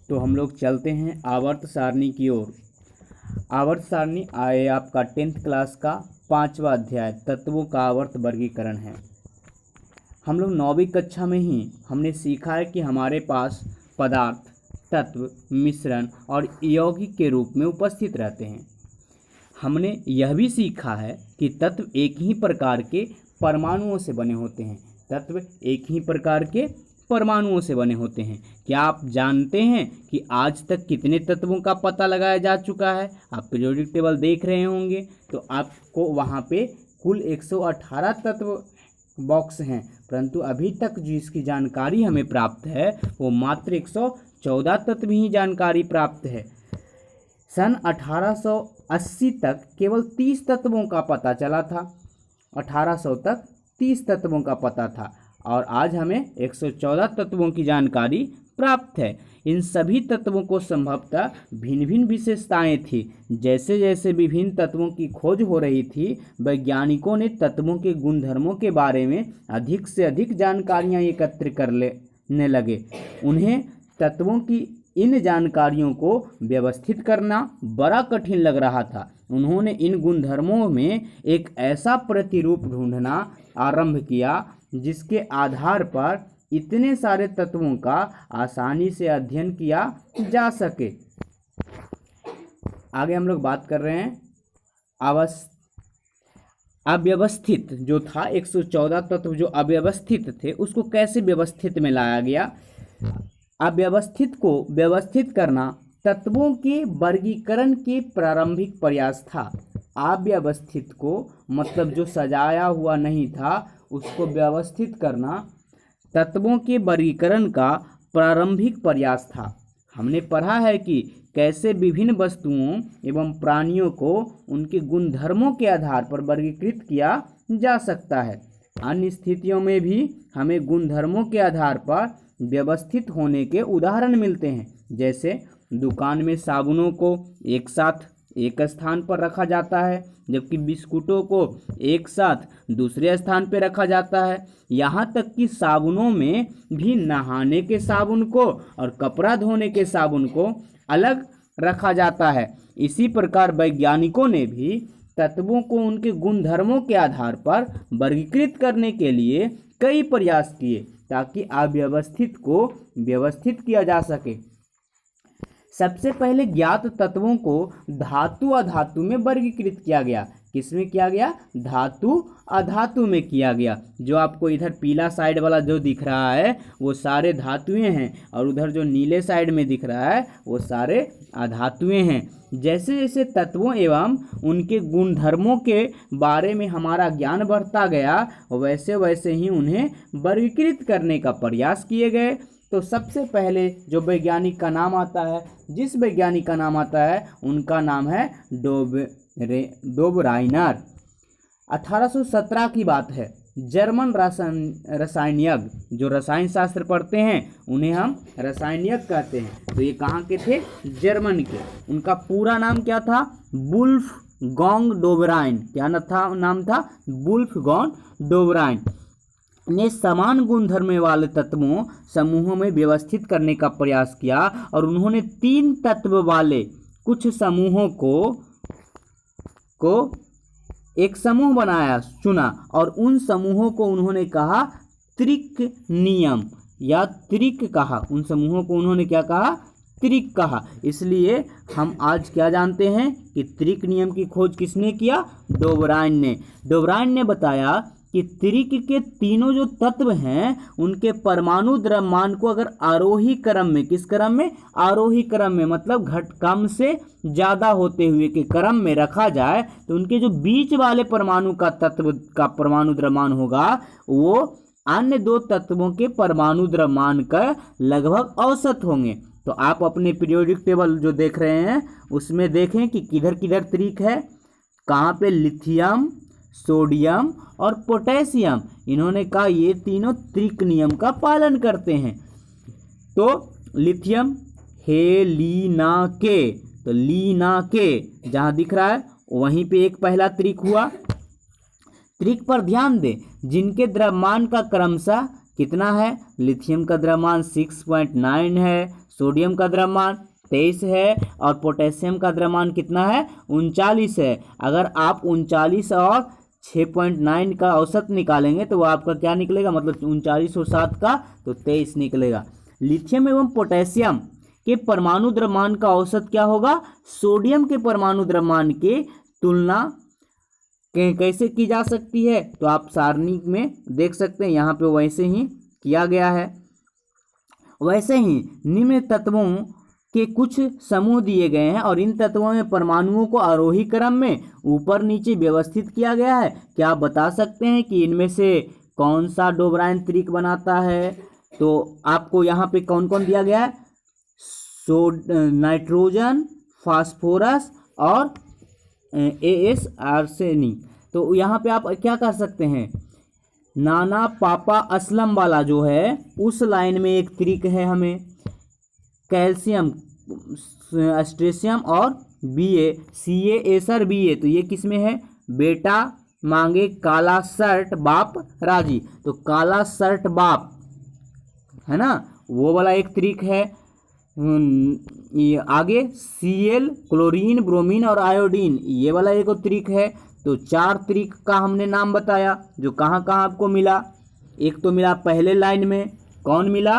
तो हम लोग चलते हैं आवर्त सारणी की ओर। आवर्त सारणी आए आपका 10th क्लास का 5वां अध्याय तत्वों का आवर्त वर्गीकरण है। हम लोग 9वीं कक्षा में ही हमने सीखा है कि हमारे पास पदार्थ, तत्व, मिश्रण और यौगिक के रूप में उपस्थित रहते हैं। हमने यह भी सीखा है कि तत्व एक ही प्रकार के परमाणुओं से बने होते हैं। तत्व एक ही प्रकार के परमाणुओं से बने होते हैं। क्या आप जानते हैं कि आज तक कितने तत्वों का पता लगाया जा चुका है? आप पीरियोडिक टेबल देख रहे होंगे तो आपको वहाँ पे कुल 118 तत्व बॉक्स हैं, परंतु अभी तक जिसकी जानकारी हमें प्राप्त है वो मात्र 114 तत्व ही जानकारी प्राप्त है। सन 1880 तक केवल 30 तत्वों का पता चला था। 1800 तक 30 तत्वों का पता था और आज हमें 114 तत्वों की जानकारी प्राप्त है। इन सभी तत्वों को संभवतः भिन्न भिन्न विशेषताएं थी। जैसे जैसे विभिन्न तत्वों की खोज हो रही थी, वैज्ञानिकों ने तत्वों के गुणधर्मों के बारे में अधिक से अधिक जानकारियां एकत्र कर लेने लगे। उन्हें तत्वों की इन जानकारियों को व्यवस्थित करना बड़ा कठिन लग रहा था। उन्होंने इन गुणधर्मों में एक ऐसा प्रतिरूप ढूंढना आरंभ किया जिसके आधार पर इतने सारे तत्वों का आसानी से अध्ययन किया जा सके। आगे हम लोग बात कर रहे हैं अव्यवस्थित जो था। 114 तत्व जो अव्यवस्थित थे उसको कैसे व्यवस्थित में लाया गया। अव्यवस्थित को व्यवस्थित करना तत्वों के वर्गीकरण के प्रारंभिक प्रयास था। अव्यवस्थित को मतलब जो सजाया हुआ नहीं था उसको व्यवस्थित करना तत्वों के वर्गीकरण का प्रारंभिक प्रयास था। हमने पढ़ा है कि कैसे विभिन्न वस्तुओं एवं प्राणियों को उनके गुणधर्मों के आधार पर वर्गीकृत किया जा सकता है। अन्य स्थितियों में भी हमें गुणधर्मों के आधार पर व्यवस्थित होने के उदाहरण मिलते हैं। जैसे दुकान में साबुनों को एक साथ एक स्थान पर रखा जाता है, जबकि बिस्कुटों को एक साथ दूसरे स्थान पर रखा जाता है। यहाँ तक कि साबुनों में भी नहाने के साबुन को और कपड़ा धोने के साबुन को अलग रखा जाता है। इसी प्रकार वैज्ञानिकों ने भी तत्वों को उनके गुणधर्मों के आधार पर वर्गीकृत करने के लिए कई प्रयास किए ताकि अव्यवस्थित को व्यवस्थित किया जा सके। सबसे पहले ज्ञात तत्वों को धातु अधातु में वर्गीकृत किया गया। किसमें किया गया? धातु अधातु में किया गया। जो आपको इधर पीला साइड वाला जो दिख रहा है वो सारे धातुएं हैं और उधर जो नीले साइड में दिख रहा है वो सारे अधातुएं हैं। जैसे जैसे तत्वों एवं उनके गुणधर्मों के बारे में हमारा ज्ञान बढ़ता गया वैसे वैसे ही उन्हें वर्गीकृत करने का प्रयास किए गए। तो सबसे पहले जो वैज्ञानिक का नाम आता है, जिस वैज्ञानिक का नाम आता है उनका नाम है डोबराइनर। 1817 की बात है। जर्मन रसायनज्ञ जो रसायन शास्त्र पढ़ते हैं उन्हें हम रसायनज्ञ कहते हैं। तो ये कहाँ के थे? जर्मन के। उनका पूरा नाम क्या था? वुल्फगांग डोबराइन। क्या नाम था? वुल्फगांग डोबराइन ने समान गुणधर्म वाले तत्वों समूहों में व्यवस्थित करने का प्रयास किया और उन्होंने 3 तत्व वाले कुछ समूहों को एक समूह बनाया, चुना और उन समूहों को उन्होंने कहा त्रिक नियम या त्रिक कहा। उन समूहों को उन्होंने क्या कहा? त्रिक कहा। इसलिए हम आज क्या जानते हैं कि त्रिक नियम की खोज किसने किया? डोबराइन ने। डोबराइन ने बताया कि त्रिक के तीनों जो तत्व हैं उनके परमाणु द्रव्यमान को अगर आरोही क्रम में, किस क्रम में? आरोही क्रम में, मतलब कम से ज़्यादा होते हुए के क्रम में रखा जाए तो उनके जो बीच वाले परमाणु का तत्व का परमाणु द्रव्यमान होगा वो अन्य 2 तत्वों के परमाणु द्रव्यमान का लगभग औसत होंगे। तो आप अपने पीरियोडिक टेबल जो देख रहे हैं उसमें देखें कि किधर किधर त्रिक है, कहाँ पे लिथियम, सोडियम और पोटेशियम। इन्होंने कहा ये तीनों त्रिक नियम का पालन करते हैं। तो लिथियम हेलिनाके, तो लीनाके जहाँ दिख रहा है वहीं पे एक पहला त्रिक हुआ। त्रिक पर ध्यान दें जिनके द्रव्यमान का क्रमशः कितना है? लिथियम का द्रव्यमान 6.9 है, सोडियम का द्रव्यमान 23 है और पोटेशियम का द्रव्यमान कितना है 39 है। अगर आप 39 और 6.9 का औसत निकालेंगे तो वो आपका क्या निकलेगा, मतलब 39 और 7 का तो 23 निकलेगा। लिथियम एवं पोटेशियम के परमाणु द्रव्यमान का औसत क्या होगा, सोडियम के परमाणु द्रव्यमान की तुलना कैसे की जा सकती है, तो आप सारणी में देख सकते हैं, यहाँ पे वैसे ही किया गया है। वैसे ही निम्न तत्वों के कुछ समूह दिए गए हैं और इन तत्वों में परमाणुओं को आरोही क्रम में ऊपर नीचे व्यवस्थित किया गया है। क्या आप बता सकते हैं कि इनमें से कौन सा डोबराइन त्रिक बनाता है, तो आपको यहाँ पे कौन कौन दिया गया है, नाइट्रोजन, फास्फोरस और एस आर्सेनिक। तो यहाँ पे आप क्या कर सकते हैं, नाना पापा असलम वाला जो है उस लाइन में एक त्रिक है, हमें कैल्शियम, स्ट्रेशियम और Ba, Ca एसर Ba, तो ये किस में है, बेटा मांगे काला शर्ट बाप राजी, तो काला शर्ट बाप है ना, वो वाला एक त्रिक है। ये आगे Cl, क्लोरीन, ब्रोमीन और आयोडीन, ये वाला एक त्रिक है। तो 4 त्रिक का हमने नाम बताया जो कहाँ कहाँ आपको मिला। एक तो मिला पहले लाइन में, कौन मिला,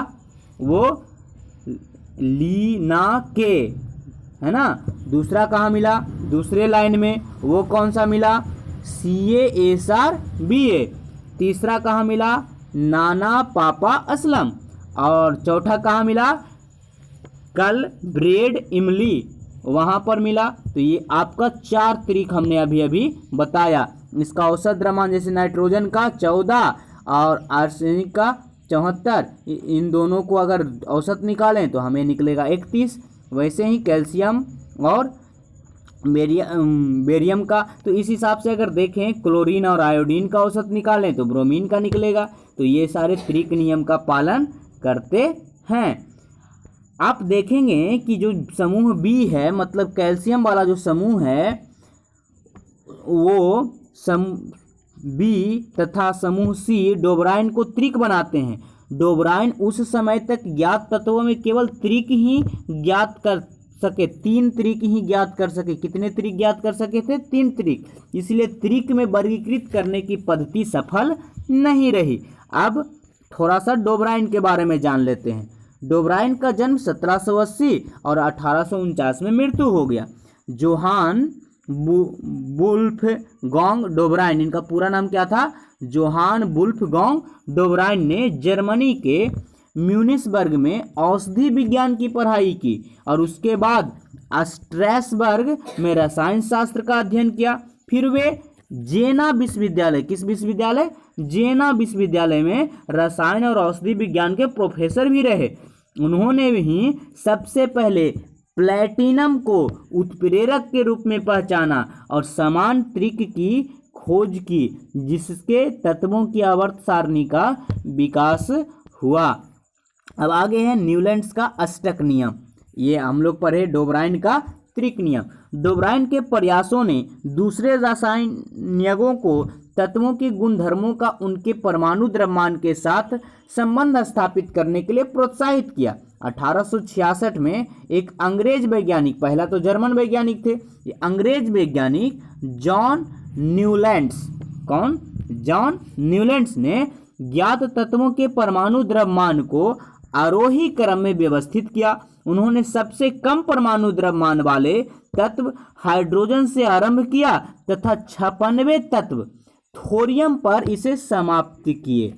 वो लीना के, है ना। दूसरा कहाँ मिला, दूसरे लाइन में, वो कौन सा मिला, CaSr Ba। तीसरा कहाँ मिला, नाना पापा असलम। और चौथा कहाँ मिला, कल ब्रेड इमली, वहाँ पर मिला। तो ये आपका 4 त्रिक हमने अभी अभी बताया। इसका औसत द्रव्यमान जैसे नाइट्रोजन का 14 और आर्सेनिक का 74, इन दोनों को अगर औसत निकालें तो हमें निकलेगा 31। वैसे ही कैल्शियम और बेरियम का, तो इस हिसाब से अगर देखें क्लोरीन और आयोडीन का औसत निकालें तो ब्रोमीन का निकलेगा। तो ये सारे त्रिक नियम का पालन करते हैं। आप देखेंगे कि जो समूह बी है, मतलब कैल्शियम वाला जो समूह है, वो बी तथा समूह सी डोबराइन को त्रिक बनाते हैं। डोबराइन उस समय तक ज्ञात तत्वों में केवल त्रिक ही ज्ञात कर सके, 3 त्रिक ही ज्ञात कर सके। कितने त्रिक ज्ञात कर सके थे, 3 त्रिक। इसलिए त्रिक में वर्गीकृत करने की पद्धति सफल नहीं रही। अब थोड़ा सा डोबराइन के बारे में जान लेते हैं। डोबराइन का जन्म 1780 और 1849 में मृत्यु हो गया। जोहान वुल्फगांग डोबराइन, इनका पूरा नाम क्या था, जोहान वुल्फगांग डोबराइन ने जर्मनी के म्यूनिसबर्ग में औषधि विज्ञान की पढ़ाई की और उसके बाद स्ट्रैसबर्ग में रसायन शास्त्र का अध्ययन किया। फिर वे जेना विश्वविद्यालय, किस विश्वविद्यालय, जेना विश्वविद्यालय में रसायन और औषधि विज्ञान के प्रोफेसर भी रहे। उन्होंने ही सबसे पहले प्लैटिनम को उत्प्रेरक के रूप में पहचाना और समान त्रिक की खोज की, जिसके तत्वों की आवर्त सारणी का विकास हुआ। अब आगे है न्यूलैंड्स का अष्टक नियम। ये हम लोग पढ़े डोबराइन का त्रिक नियम। डोबराइन के प्रयासों ने दूसरे रासायनिकों को तत्वों के गुणधर्मों का उनके परमाणु द्रव्यमान के साथ संबंध स्थापित करने के लिए प्रोत्साहित किया। 1866 में एक अंग्रेज वैज्ञानिक, पहला तो जर्मन वैज्ञानिक थे, ये अंग्रेज वैज्ञानिक जॉन न्यूलैंड्स, कौन, जॉन न्यूलैंड्स ने ज्ञात तत्वों के परमाणु द्रव्यमान को आरोही क्रम में व्यवस्थित किया। उन्होंने सबसे कम परमाणु द्रव्यमान वाले तत्व हाइड्रोजन से आरंभ किया तथा 96 तत्व थोरियम पर इसे समाप्त किए।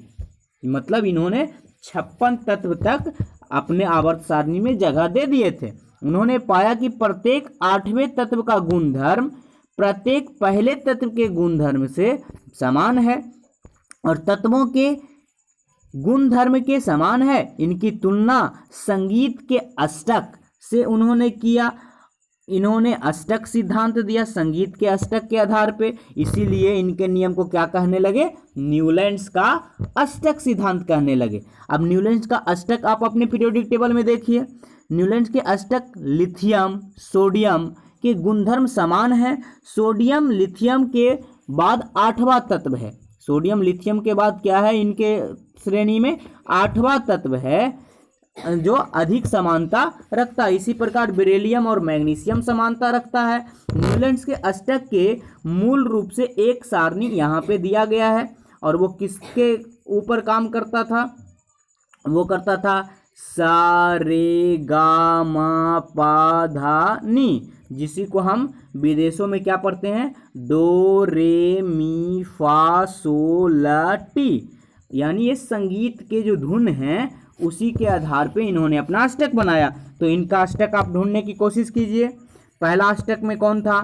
मतलब इन्होंने 56 तत्व तक अपने आवर्त सारणी में जगह दे दिए थे। उन्होंने पाया कि प्रत्येक 8वें तत्व का गुणधर्म प्रत्येक पहले तत्व के गुणधर्म से समान है और तत्वों के गुणधर्म के समान है। इनकी तुलना संगीत के अष्टक से उन्होंने किया। इन्होंने अष्टक सिद्धांत दिया संगीत के अष्टक के आधार पे, इसीलिए इनके नियम को क्या कहने लगे, न्यूलैंड्स का अष्टक सिद्धांत कहने लगे। अब न्यूलैंड्स का अष्टक आप अपने पीरियोडिक टेबल में देखिए। न्यूलैंड्स के अष्टक लिथियम सोडियम के गुणधर्म समान है। सोडियम लिथियम के बाद 8वां तत्व है। सोडियम लिथियम के बाद क्या है इनके श्रेणी में, 8वां तत्व है जो अधिक समानता रखता है। इसी प्रकार बेरिलियम और मैग्नीशियम समानता रखता है। न्यूलैंड्स के अष्टक के मूल रूप से एक सारणी यहाँ पे दिया गया है और वो किसके ऊपर काम करता था? वो करता था सा रे गा मा पा धा नी, जिसी को हम विदेशों में क्या पढ़ते हैं? डो रे मी फा सो ला टी। यानी ये संगीत के जो धुन हैं उसी के आधार पे इन्होंने अपना अष्टक बनाया। तो इनका अष्टक आप ढूंढने की कोशिश कीजिए। पहला अष्टक में कौन था?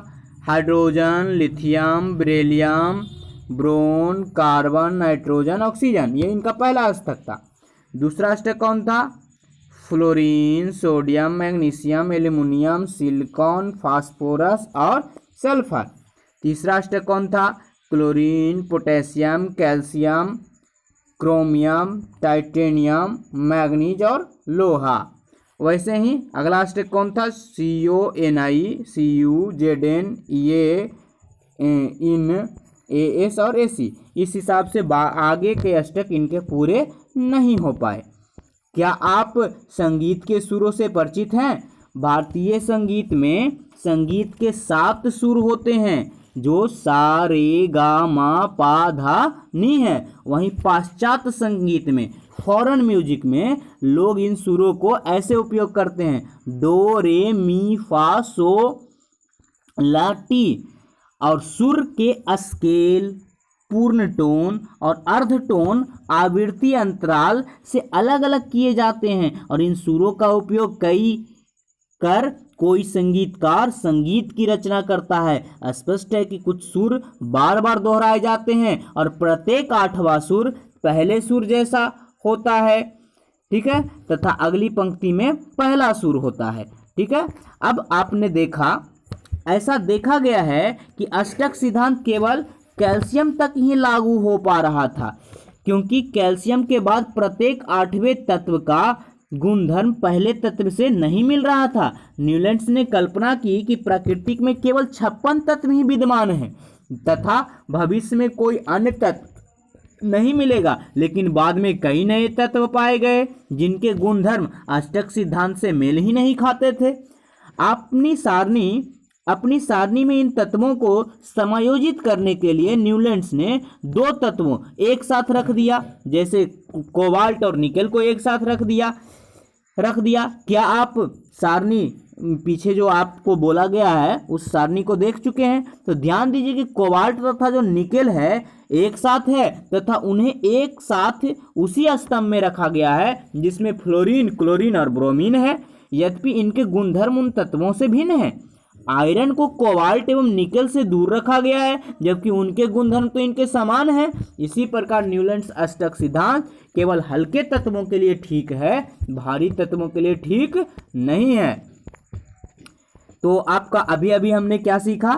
Hydrogen, lithium, beryllium, boron, carbon, nitrogen, oxygen, ये इनका पहला अष्टक था। दूसरा अष्टक कौन था? Fluorine, sodium, magnesium, aluminium, silicon, phosphorus और सल्फर। तीसरा अष्टक कौन था? Chlorine, potassium, calcium, chromium, titanium, manganese और लोहा। वैसे ही अगला अष्टक कौन था? CONi, Cu, Zn, ये इन AS और AC। इस हिसाब से आगे के अष्टक इनके पूरे नहीं हो पाए। क्या आप संगीत के सुरों से परिचित हैं? भारतीय संगीत में संगीत के 7 सुर होते हैं जो सा रे गा मा पा धा नी है। वहीं पाश्चात्य संगीत में, फॉरेन म्यूजिक में लोग इन सुरों को ऐसे उपयोग करते हैं: डो रे मी फा सो ला टी। और सुर के स्केल, पूर्ण टोन और अर्ध टोन आवृत्ति अंतराल से अलग अलग किए जाते हैं और इन सुरों का उपयोग कोई संगीतकार संगीत की रचना करता है। स्पष्ट है कि कुछ सुर बार बार दोहराए जाते हैं और प्रत्येक 8वां सुर पहले सुर जैसा होता है, ठीक है, तथा अगली पंक्ति में पहला सुर होता है, ठीक है। अब आपने देखा, ऐसा देखा गया है कि अष्टक सिद्धांत केवल कैल्शियम तक ही लागू हो पा रहा था, क्योंकि कैल्शियम के बाद प्रत्येक 8वें तत्व का गुणधर्म पहले तत्व से नहीं मिल रहा था। न्यूलैंड्स ने कल्पना की कि प्रकृति में केवल 56 तत्व ही विद्यमान हैं तथा भविष्य में कोई अन्य तत्व नहीं मिलेगा, लेकिन बाद में कई नए तत्व पाए गए जिनके गुणधर्म अष्टक सिद्धांत से मेल ही नहीं खाते थे। अपनी सारणी में इन तत्वों को समायोजित करने के लिए न्यूलैंड्स ने 2 तत्वों एक साथ रख दिया, जैसे कोबाल्ट और निकेल को एक साथ रख दिया। क्या आप सारणी पीछे जो आपको बोला गया है उस सारणी को देख चुके हैं? तो ध्यान दीजिए कि कोबाल्ट तथा जो निकेल है एक साथ है तथा उन्हें एक साथ उसी स्तंभ में रखा गया है जिसमें फ्लोरीन, क्लोरीन और ब्रोमीन है, यद्यपि इनके गुणधर्म उन तत्वों से भिन्न है। आयरन को कोबाल्ट एवं निकेल से दूर रखा गया है, जबकि उनके गुणधर्म तो इनके समान हैं। इसी प्रकार न्यूलैंड्स अष्टक सिद्धांत केवल हल्के तत्वों के लिए ठीक है, भारी तत्वों के लिए ठीक नहीं है। तो आपका अभी हमने क्या सीखा?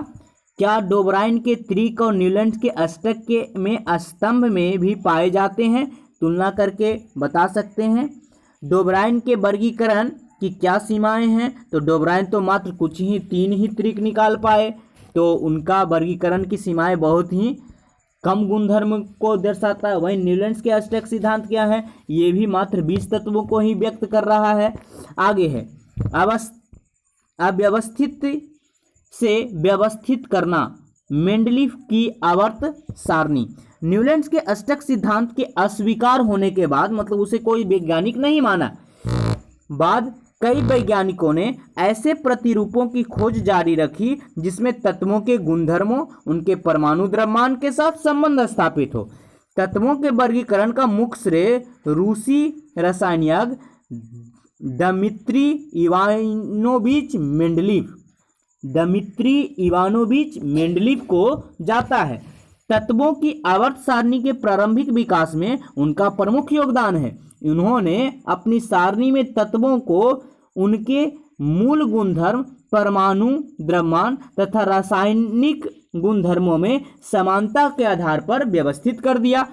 क्या डोबराइन के त्रिक और न्यूलैंड्स के अष्टक के में स्तंभ में भी पाए जाते हैं? तुलना करके बता सकते हैं। डोबराइन के वर्गीकरण की क्या सीमाएं हैं? तो डोबराइन तो मात्र कुछ ही 3 ही त्रिक निकाल पाए, तो उनका वर्गीकरण की सीमाएं बहुत ही कम गुणधर्म को दर्शाता है। वहीं न्यूलैंड्स के अष्टक सिद्धांत क्या है? ये भी मात्र 20 तत्वों को ही व्यक्त कर रहा है। आगे है अव्यवस्थित से व्यवस्थित करना, मेंडलीफ की आवर्त सारणी। न्यूलैंड्स के अष्टक सिद्धांत के अस्वीकार होने के बाद, मतलब उसे कोई वैज्ञानिक नहीं माना, बाद कई वैज्ञानिकों ने ऐसे प्रतिरूपों की खोज जारी रखी जिसमें तत्वों के गुणधर्मों, उनके परमाणु द्रव्यमान के साथ संबंध स्थापित हो। तत्वों के वर्गीकरण का मुख्य श्रेय रूसी रसायनज्ञ दमित्री इवानोविच मेंडलीफ को जाता है। तत्वों की आवर्त सारणी के प्रारंभिक विकास में उनका प्रमुख योगदान है। उन्होंने अपनी सारणी में तत्वों को उनके मूल गुणधर्म, परमाणु द्रव्यमान तथा रासायनिक गुणधर्मों में समानता के आधार पर व्यवस्थित कर दिया।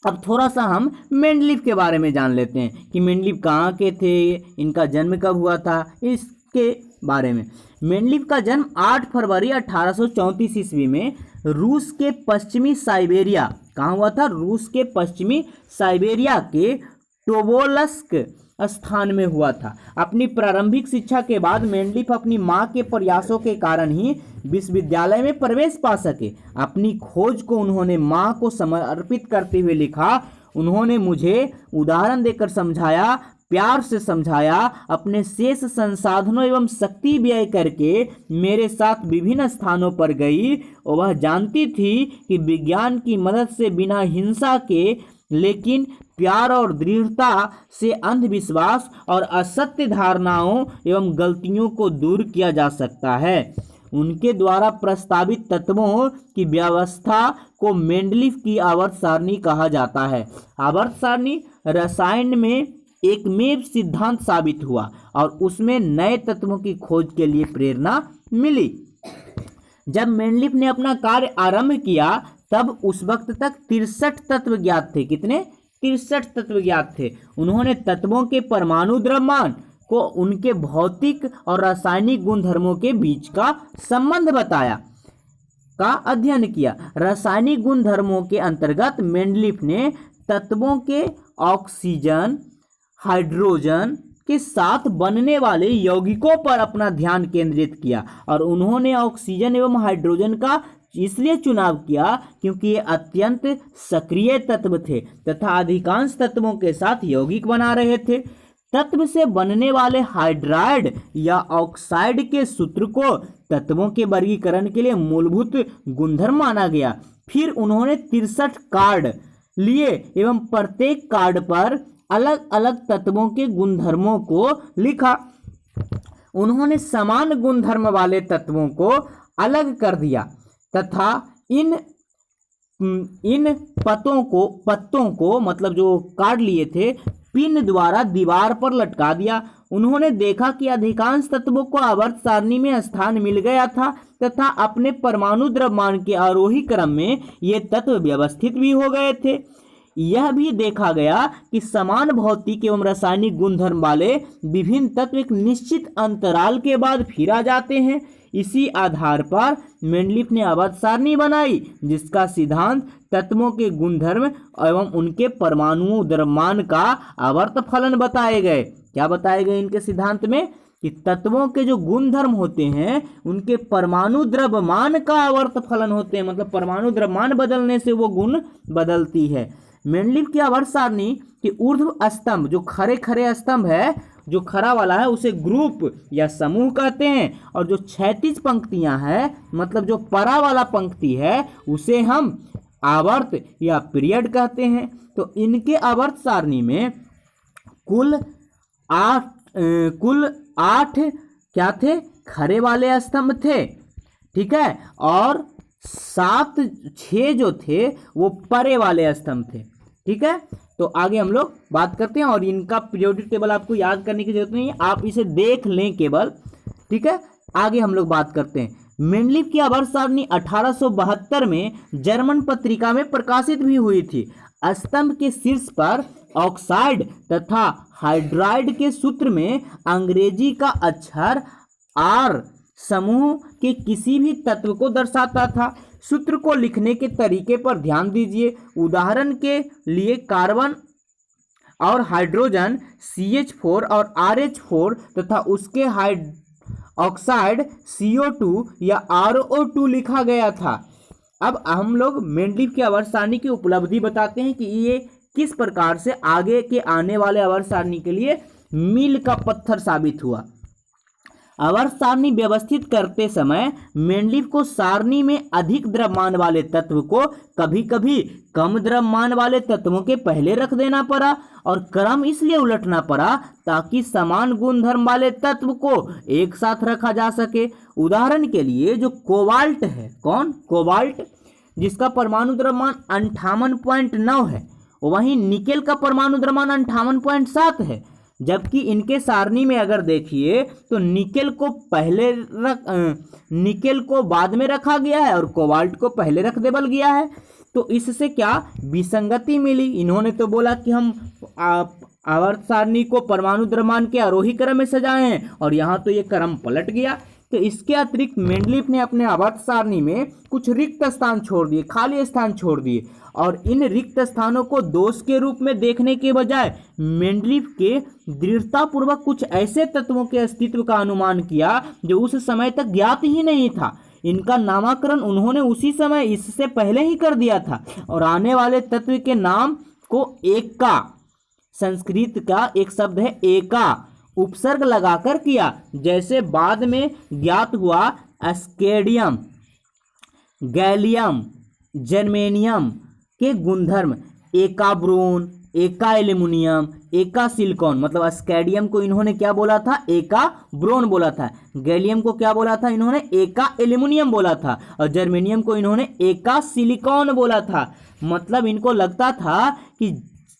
अब थोड़ा सा हम मेंडलीफ के बारे में जान लेते हैं कि मेंडलीफ कहाँ के थे, इनका जन्म कब हुआ था, इसके बारे में। मेंडलीफ का जन्म 8 फरवरी 1834 ईस्वी में रूस के पश्चिमी साइबेरिया, कहाँ हुआ था? रूस के पश्चिमी साइबेरिया के टोबोल्स्क स्थान में हुआ था। अपनी प्रारंभिक शिक्षा के बाद मेंडलीफ अपनी मां के प्रयासों के कारण ही विश्वविद्यालय में प्रवेश पा सके। अपनी खोज को उन्होंने मां को समर्पित करते हुए लिखा, उन्होंने मुझे उदाहरण देकर समझाया, प्यार से समझाया, अपने शेष संसाधनों एवं शक्ति व्यय करके मेरे साथ विभिन्न स्थानों पर गई। और वह जानती थी कि विज्ञान की मदद से बिना हिंसा के लेकिन प्यार और दृढ़ता से अंधविश्वास और असत्य धारणाओं एवं गलतियों को दूर किया जा सकता है। उनके द्वारा प्रस्तावित तत्वों की व्यवस्था को मेंडलीफ की आवर्त सारणी कहा जाता है। आवर्त सारणी रसायन में एकमेव सिद्धांत साबित हुआ और उसमें नए तत्वों की खोज के लिए प्रेरणा मिली। जब मेंडलीफ ने अपना कार्य आरंभ किया तब उस वक्त तक 63 तत्व ज्ञात थे। कितने? 63 तत्व ज्ञात थे। उन्होंने तत्वों के परमाणु द्रव्यमान को उनके भौतिक और रासायनिक गुणधर्मों के बीच का संबंध बताया, का अध्ययन किया। रासायनिक गुणधर्मों के अंतर्गत मेंडलीफ ने तत्वों के ऑक्सीजन, हाइड्रोजन के साथ बनने वाले यौगिकों पर अपना ध्यान केंद्रित किया और उन्होंने ऑक्सीजन एवं हाइड्रोजन का इसलिए चुनाव किया क्योंकि ये अत्यंत सक्रिय तत्व थे तथा अधिकांश तत्वों के साथ यौगिक बना रहे थे। तत्व से बनने वाले हाइड्राइड या ऑक्साइड के सूत्र को तत्वों के वर्गीकरण के लिए मूलभूत गुणधर्म माना गया। फिर उन्होंने 63 कार्ड लिए एवं प्रत्येक कार्ड पर अलग अलग तत्वों के गुणधर्मों को लिखा। उन्होंने समान गुणधर्म वाले तत्वों को अलग कर दिया तथा इन पत्तों को मतलब जो कार्ड लिए थे पिन द्वारा दीवार पर लटका दिया। उन्होंने देखा कि अधिकांश तत्वों को आवर्त सारणी में स्थान मिल गया था तथा अपने परमाणु द्रव्यमान के आरोही क्रम में ये तत्व व्यवस्थित भी हो गए थे। यह भी देखा गया कि समान भौतिक एवं रासायनिक गुणधर्म वाले विभिन्न तत्व एक निश्चित अंतराल के बाद फिर आ जाते हैं। इसी आधार पर मेंडलीफ ने आवर्त सारणी बनाई जिसका सिद्धांत तत्वों के गुणधर्म एवं उनके परमाणु द्रव्यमान का आवर्त फलन बताए गए। क्या बताए गए इनके सिद्धांत में? कि तत्वों के जो गुणधर्म होते हैं उनके परमाणु द्रव्यमान का आवर्त फलन होते हैं, मतलब परमाणु द्रव्यमान बदलने से वो गुण बदलती है। मेंडलीफ की आवर्त सारणी के ऊर्ध्व स्तंभ जो खरे स्तंभ है, जो खरा वाला है उसे ग्रुप या समूह कहते हैं और जो क्षैतिज पंक्तियां हैं मतलब जो परा वाला पंक्ति है उसे हम आवर्त या पीरियड कहते हैं। तो इनके आवर्त सारणी में कुल आठ क्या थे? खरे वाले स्तंभ थे, ठीक है, और 6 जो थे वो परे वाले स्तंभ थे, ठीक है। तो आगे हम लोग बात करते हैं और इनका पीरियोडिक टेबल आपको याद करने की जरूरत नहीं है, आप इसे देख लें केवल, ठीक है। आगे हम लोग बात करते हैं। मेंडलीफ की आवर्त सारणी 1872 में जर्मन पत्रिका में प्रकाशित भी हुई थी। स्तंभ के शीर्ष पर ऑक्साइड तथा हाइड्राइड के सूत्र में अंग्रेजी का अक्षर आर समूह के किसी भी तत्व को दर्शाता था। सूत्र को लिखने के तरीके पर ध्यान दीजिए। उदाहरण के लिए कार्बन और हाइड्रोजन CH4 और RH4 तथा उसके ऑक्साइड CO2 या RO2 लिखा गया था। अब हम लोग मेंडलीफ की आवर्त सारणी की उपलब्धि बताते हैं कि ये किस प्रकार से आगे के आने वाले आवर्त सारणी के लिए मील का पत्थर साबित हुआ। आवर्त सारणी व्यवस्थित करते समय मेंडलीफ को सारणी में अधिक द्रव्यमान वाले तत्व को कभी कभी कम द्रव्यमान वाले तत्वों के पहले रख देना पड़ा और क्रम इसलिए उलटना पड़ा ताकि समान गुणधर्म वाले तत्व को एक साथ रखा जा सके। उदाहरण के लिए जो कोबाल्ट है, कौन? कोबाल्ट, जिसका परमाणु द्रव्यमान 58.9 है, वहीं निकेल का परमाणु द्रव्यमान 58.7 है। जबकि इनके सारणी में अगर देखिए तो निकेल को बाद में रखा गया है और कोबाल्ट को पहले रख देवल गया है। तो इससे क्या विसंगति मिली? इन्होंने तो बोला कि हम आवर्त सारणी को परमाणु द्रव्यमान के आरोही क्रम में सजाए हैं और यहाँ तो ये क्रम पलट गया। तो इसके अतिरिक्त मेंडलीफ ने अपने आवर्त सारणी में कुछ रिक्त स्थान छोड़ दिए, खाली स्थान छोड़ दिए, और इन रिक्त स्थानों को दोष के रूप में देखने के बजाय मेंडलीफ के दृढ़तापूर्वक कुछ ऐसे तत्वों के अस्तित्व का अनुमान किया जो उस समय तक ज्ञात ही नहीं था। इनका नामकरण उन्होंने उसी समय इससे पहले ही कर दिया था, और आने वाले तत्व के नाम को एका, संस्कृत का एक शब्द है एका, उपसर्ग लगाकर किया। जैसे बाद में ज्ञात हुआ स्केडियम, गैलियम, जर्मेनियम के गुणधर्म, एका ब्रोन, एका एल्युमिनियम, एका सिलिकॉन। मतलब स्केडियम को इन्होंने क्या बोला था? एका ब्रोन बोला था। गैलियम को क्या बोला था इन्होंने? एका एल्युमिनियम बोला था। और जर्मेनियम को इन्होंने एका सिलिकॉन बोला था। मतलब इनको लगता था कि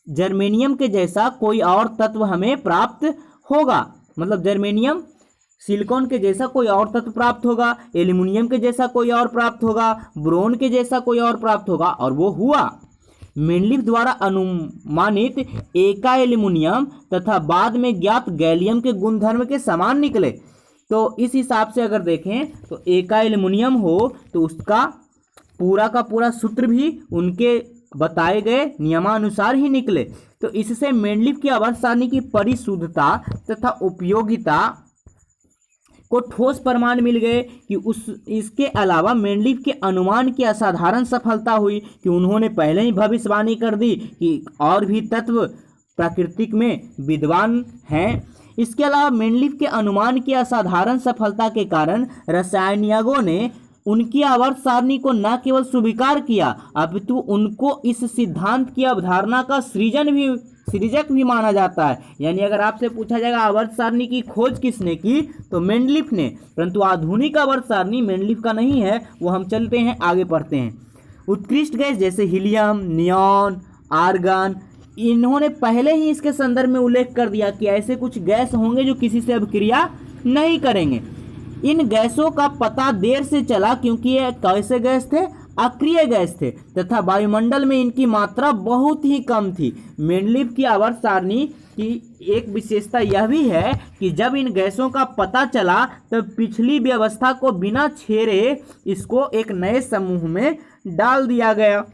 जर्मेनियम के जैसा कोई और तत्व हमें प्राप्त होगा, मतलब जर्मेनियम सिलिकॉन के जैसा कोई और तत्व प्राप्त होगा, एल्युमिनियम के जैसा कोई और प्राप्त होगा, ब्रोन के जैसा कोई और प्राप्त होगा, और वो हुआ। मेंडलीफ द्वारा अनुमानित एका एल्युमिनियम तथा बाद में ज्ञात गैलियम के गुणधर्म के समान निकले। तो इस हिसाब से अगर देखें तो एका एल्युमिनियम हो तो उसका पूरा का पूरा सूत्र भी उनके बताए गए नियमानुसार ही निकले। तो इससे मेंडलीफ की आवर्त सारणी की परिशुद्धता तथा उपयोगिता को ठोस प्रमाण मिल गए कि इसके अलावा मेंडलीफ के अनुमान की असाधारण सफलता हुई कि उन्होंने पहले ही भविष्यवाणी कर दी कि और भी तत्व प्राकृतिक में विद्वान हैं। इसके अलावा मेंडलीफ के अनुमान की असाधारण सफलता के कारण रसायनज्ञों ने उनकी आवर्त सारणी को न केवल स्वीकार किया अपितु उनको इस सिद्धांत की अवधारणा का सृजक भी माना जाता है। यानी अगर आपसे पूछा जाएगा आवर्त सारणी की खोज किसने की, तो मेंडलीफ ने, परंतु आधुनिक आवर्त सारणी मेंडलीफ का नहीं है। वो हम चलते हैं, आगे पढ़ते हैं। उत्कृष्ट गैस जैसे हीलियम, नियॉन, आर्गन, इन्होंने पहले ही इसके संदर्भ में उल्लेख कर दिया कि ऐसे कुछ गैस होंगे जो किसी से अभिक्रिया नहीं करेंगे। इन गैसों का पता देर से चला क्योंकि ये कैसे गैस थे? अक्रिय गैस थे तथा वायुमंडल में इनकी मात्रा बहुत ही कम थी। मेंडलीफ की आवर्त सारणी की एक विशेषता यह भी है कि जब इन गैसों का पता चला तब पिछली व्यवस्था को बिना छेड़े इसको एक नए समूह में डाल दिया गया।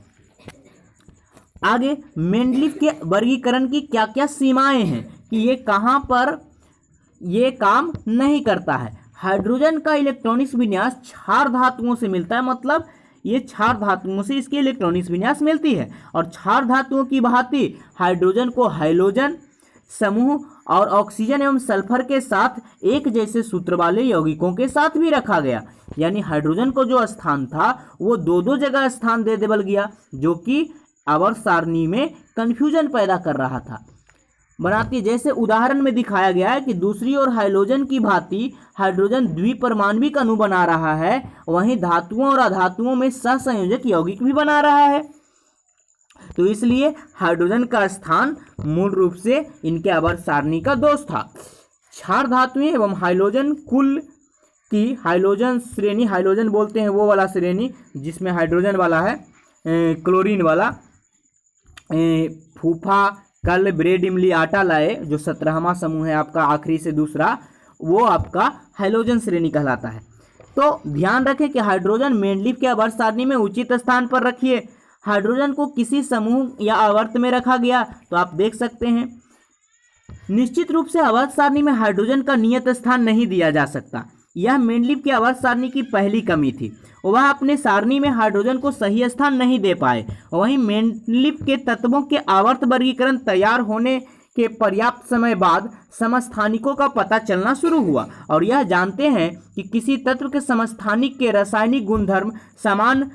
आगे मेंडलीफ के वर्गीकरण की क्या क्या सीमाएं हैं कि ये कहाँ पर ये काम नहीं करता है। हाइड्रोजन का इलेक्ट्रॉनिक विन्यास क्षार धातुओं से मिलता है, मतलब ये क्षार धातुओं से इसकी इलेक्ट्रॉनिक विन्यास मिलती है। और क्षार धातुओं की भांति हाइड्रोजन को हाइलोजन समूह और ऑक्सीजन एवं सल्फर के साथ एक जैसे सूत्र वाले यौगिकों के साथ भी रखा गया। यानी हाइड्रोजन को जो स्थान था वो दो जगह स्थान दे देवल गया, जो कि आवर्त सारणी में कंफ्यूजन पैदा कर रहा था बनाती। जैसे उदाहरण में दिखाया गया है कि दूसरी ओर हाइड्रोजन की भांति हाइड्रोजन द्विपरमाणविक अणु बना रहा है, वहीं धातुओं और अधातुओं में सहसंयोजक यौगिक भी बना रहा है। तो इसलिए हाइड्रोजन का स्थान मूल रूप से इनके आवर्त सारणी का दोष था। क्षार धातुएं एवं हाइड्रोजन कुल की हाइड्रोजन श्रेणी, हाइड्रोजन बोलते हैं वो वाला श्रेणी जिसमें हाइड्रोजन वाला है, क्लोरीन वाला, फूफा, कल, ब्रेड, इमली, आटा लाए, जो 17वां समूह है आपका आखिरी से दूसरा, वो आपका हाइड्रोजन श्रेणी कहलाता है। तो ध्यान रखें कि हाइड्रोजन मेंडलीफ के आवर्त सारणी में उचित स्थान पर रखिए। हाइड्रोजन को किसी समूह या आवर्त में रखा गया तो आप देख सकते हैं। निश्चित रूप से आवर्त सारणी में हाइड्रोजन का नियत स्थान नहीं दिया जा सकता। यह मेंडलीफ की आवर्त सारणी की पहली कमी थी। वह अपने सारणी में हाइड्रोजन को सही स्थान नहीं दे पाए। वहीं मेंडलीफ के तत्वों के आवर्त वर्गीकरण तैयार होने के पर्याप्त समय बाद समस्थानिकों का पता चलना शुरू हुआ और यह जानते हैं कि किसी तत्व के समस्थानिक के रासायनिक गुणधर्म समान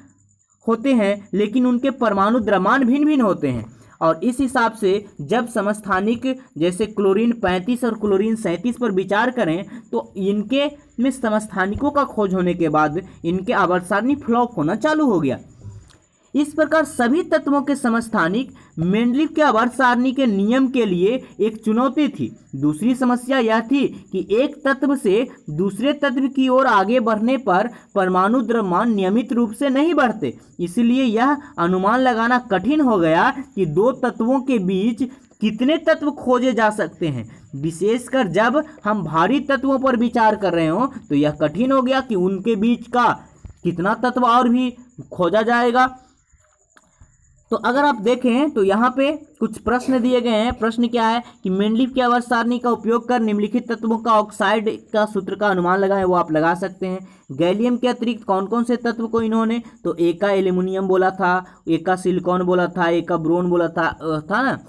होते हैं लेकिन उनके परमाणु द्रव्यमान भिन्न भिन्न होते हैं। और इस हिसाब से जब समस्थानिक जैसे क्लोरीन 35 और क्लोरीन 37 पर विचार करें तो इनके में समस्थानिकों का खोज होने के बाद इनके आवर्त सारणी फ्लॉप होना चालू हो गया। इस प्रकार सभी तत्वों के समस्थानिक मेंडलीफ के आवर्त सारणी के नियम के लिए एक चुनौती थी। दूसरी समस्या यह थी कि एक तत्व से दूसरे तत्व की ओर आगे बढ़ने पर परमाणु द्रव्यमान नियमित रूप से नहीं बढ़ते, इसलिए यह अनुमान लगाना कठिन हो गया कि दो तत्वों के बीच कितने तत्व खोजे जा सकते हैं विशेषकर जब हम भारी तत्वों पर विचार कर रहे हो तो यह कठिन हो गया कि उनके बीच का कितना तत्व और भी खोजा जाएगा। तो अगर आप देखें तो यहाँ पे कुछ प्रश्न दिए गए हैं। प्रश्न क्या है कि मेंडलीव की आवर्त सारणी का उपयोग कर निम्नलिखित तत्वों का ऑक्साइड का सूत्र का अनुमान लगाएं, वो आप लगा सकते हैं। गैलियम के अतिरिक्त कौन कौन से तत्व को इन्होंने, तो एक का एल्यूमिनियम बोला था, एक का सिलिकॉन बोला था, एक का ब्रोन बोला था ना।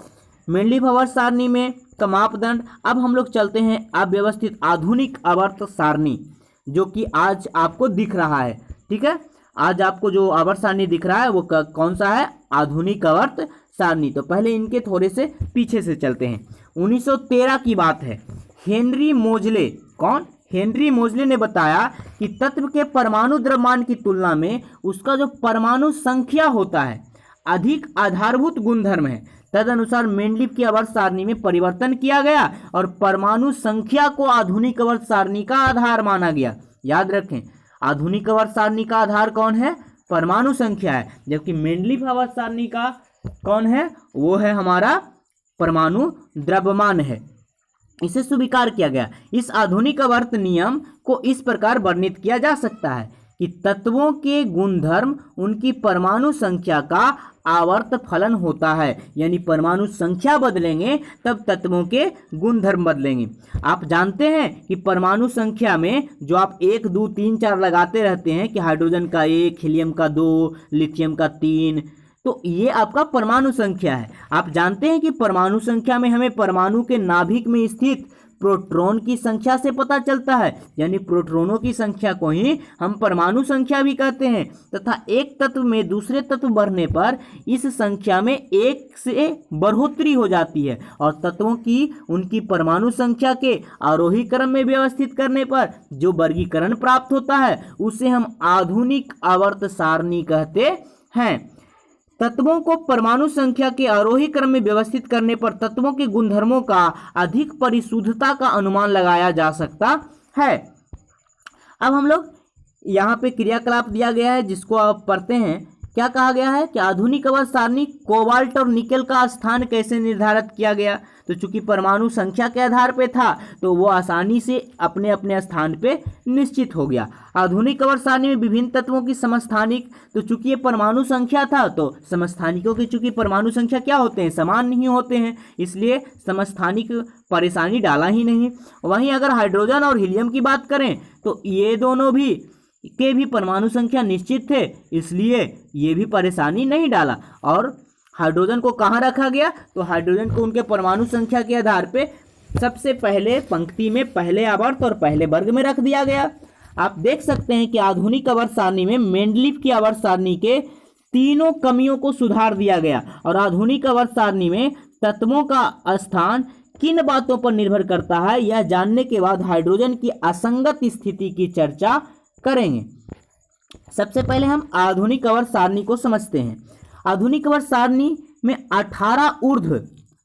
मेंडलीव आवर्त सारणी में का मापदंड। अब हम लोग चलते हैं अव्यवस्थित आधुनिक आवर्त सारणी, जो कि आज आपको दिख रहा है। ठीक है, आज आपको जो आवर्त सारणी दिख रहा है वो कौन सा है, आधुनिक आवर्त सारणी। तो पहले इनके थोड़े से पीछे से चलते हैं। 1913 की बात है। हेनरी मोजले, कौन, हेनरी मोजले ने बताया कि तत्व के परमाणु द्रव्यमान की तुलना में उसका जो परमाणु संख्या होता है अधिक आधारभूत गुणधर्म है। तदनुसार मेंडलीव की आवर्त सारणी में परिवर्तन किया गया और परमाणु संख्या को आधुनिक आवर्त सारणी का आधार माना गया। याद रखें, आधुनिक आवर्त सारणी का आधार कौन है, परमाणु संख्या है, जबकि मेंडलीव आवर्त सारणी का कौन है, वो है हमारा परमाणु द्रव्यमान है। इसे स्वीकार किया गया। इस आधुनिक आवर्त नियम को इस प्रकार वर्णित किया जा सकता है कि तत्वों के गुणधर्म उनकी परमाणु संख्या का आवर्त फलन होता है, यानी परमाणु संख्या बदलेंगे तब तत्वों के गुणधर्म बदलेंगे। आप जानते हैं कि परमाणु संख्या में जो आप 1 2 3 4 लगाते रहते हैं कि हाइड्रोजन का 1, हीलियम का 2, लिथियम का 3, तो ये आपका परमाणु संख्या है। आप जानते हैं कि परमाणु संख्या में हमें परमाणु के नाभिक में स्थित प्रोटॉन की संख्या से पता चलता है, यानी प्रोटॉनों की संख्या को ही हम परमाणु संख्या भी कहते हैं। तथा एक तत्व में दूसरे तत्व बढ़ने पर इस संख्या में 1 से बढ़ोतरी हो जाती है और तत्वों की उनकी परमाणु संख्या के आरोही क्रम में व्यवस्थित करने पर जो वर्गीकरण प्राप्त होता है उसे हम आधुनिक आवर्त सारणी कहते हैं। तत्वों को परमाणु संख्या के आरोही क्रम में व्यवस्थित करने पर तत्वों के गुणधर्मों का अधिक परिशुद्धता का अनुमान लगाया जा सकता है। अब हम लोग यहाँ पे क्रियाकलाप दिया गया है जिसको आप पढ़ते हैं। क्या कहा गया है कि आधुनिक आवर्त सारणी कोबाल्ट और निकेल का स्थान कैसे निर्धारित किया गया, तो चूंकि परमाणु संख्या के आधार पे था तो वो आसानी से अपने अपने स्थान पे निश्चित हो गया। आधुनिक आवर्त सारणी में विभिन्न तत्वों की समस्थानिक, तो चूंकि ये परमाणु संख्या था तो समस्थानिकों की चूंकि परमाणु संख्या क्या होते हैं, समान नहीं होते हैं, इसलिए समस्थानिक परेशानी डाला ही नहीं। वहीं अगर हाइड्रोजन और हीलियम की बात करें तो ये दोनों भी के भी परमाणु संख्या निश्चित थे, इसलिए ये भी परेशानी नहीं डाला। और हाइड्रोजन को कहाँ रखा गया, तो हाइड्रोजन को उनके परमाणु संख्या के आधार पे सबसे पहले पंक्ति में पहले आवर्त और पहले वर्ग में रख दिया गया। आप देख सकते हैं कि आधुनिक आवर्त सारणी में मेंडलीव की आवर्त सारणी के तीनों कमियों को सुधार दिया गया और आधुनिक आवर्त सारणी में तत्वों का स्थान किन बातों पर निर्भर करता है, यह जानने के बाद हाइड्रोजन की असंगत स्थिति की चर्चा करेंगे। सबसे पहले हम आधुनिक आवर्त सारणी को समझते हैं। आधुनिक आवर्त सारणी में 18 ऊर्ध्व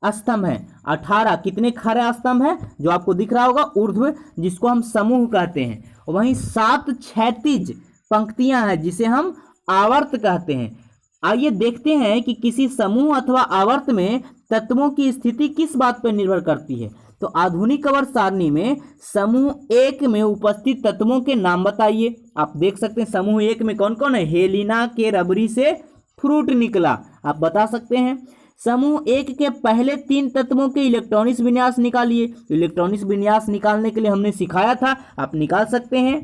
स्तंभ है। 18 कितने खरे स्तंभ है जो आपको दिख रहा होगा, ऊर्ध्व, जिसको हम समूह कहते हैं। वहीं 7 क्षैतिज पंक्तियां हैं जिसे हम आवर्त कहते हैं। आइए देखते हैं कि किसी समूह अथवा आवर्त में तत्वों की स्थिति किस बात पर निर्भर करती है। तो आधुनिक आवर्त सारणी में समूह 1 में उपस्थित तत्वों के नाम बताइए। आप देख सकते हैं समूह 1 में कौन कौन है, हेलिना के रबरी से फ्रूट निकला, आप बता सकते हैं। समूह 1 के पहले 3 तत्वों के इलेक्ट्रॉनिक विन्यास निकालिए। इलेक्ट्रॉनिक विन्यास निकालने के लिए हमने सिखाया था, आप निकाल सकते हैं।